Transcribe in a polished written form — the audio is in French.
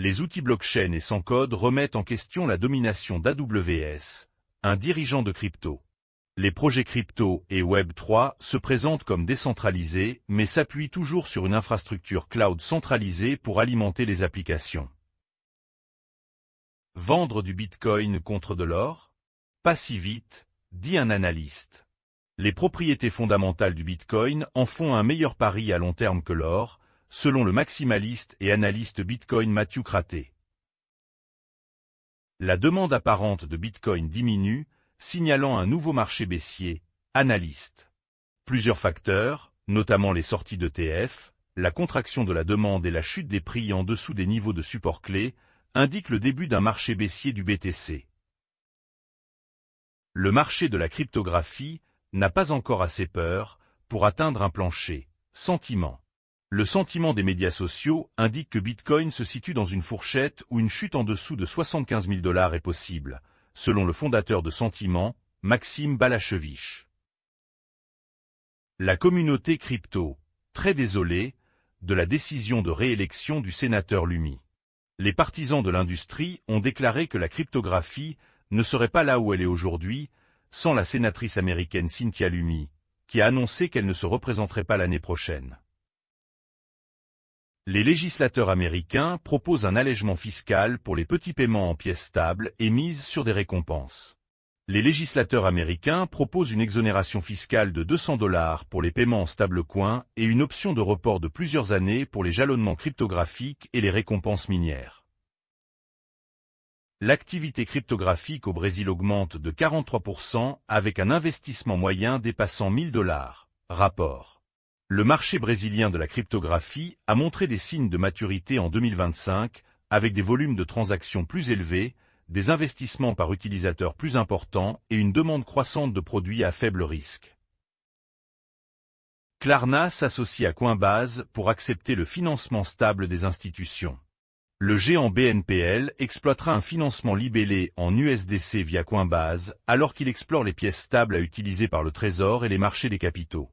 Les outils blockchain et sans code remettent en question la domination d'AWS, un dirigeant de crypto. Les projets crypto et Web3 se présentent comme décentralisés mais s'appuient toujours sur une infrastructure cloud centralisée pour alimenter les applications. Vendre du Bitcoin contre de l'or? Pas si vite, dit un analyste. Les propriétés fondamentales du Bitcoin en font un meilleur pari à long terme que l'or, selon le maximaliste et analyste Bitcoin Matthew Kraté. La demande apparente de Bitcoin diminue, signalant un nouveau marché baissier, analyste. Plusieurs facteurs, notamment les sorties d'ETF, la contraction de la demande et la chute des prix en dessous des niveaux de support clés, indiquent le début d'un marché baissier du BTC. Le marché de la cryptographie n'a pas encore assez peur pour atteindre un plancher. Sentiment. Le sentiment des médias sociaux indique que Bitcoin se situe dans une fourchette où une chute en dessous de 75 000 $ est possible, selon le fondateur de Sentiment, Maxime Balachevich. La communauté crypto, très désolée, de la décision de réélection du sénateur Lumi. Les partisans de l'industrie ont déclaré que la cryptographie ne serait pas là où elle est aujourd'hui, sans la sénatrice américaine Cynthia Lummis, qui a annoncé qu'elle ne se représenterait pas l'année prochaine. Les législateurs américains proposent un allègement fiscal pour les petits paiements en pièces stables et misent sur des récompenses. Les législateurs américains proposent une exonération fiscale de 200 $ pour les paiements en stablecoin et une option de report de plusieurs années pour les jalonnements cryptographiques et les récompenses minières. L'activité cryptographique au Brésil augmente de 43% avec un investissement moyen dépassant 1 000 $. Rapport. Le marché brésilien de la cryptographie a montré des signes de maturité en 2025, avec des volumes de transactions plus élevés, des investissements par utilisateur plus importants et une demande croissante de produits à faible risque. Klarna s'associe à Coinbase pour accepter le financement stable des institutions. Le géant BNPL exploitera un financement libellé en USDC via Coinbase, alors qu'il explore les pièces stables à utiliser par le Trésor et les marchés des capitaux.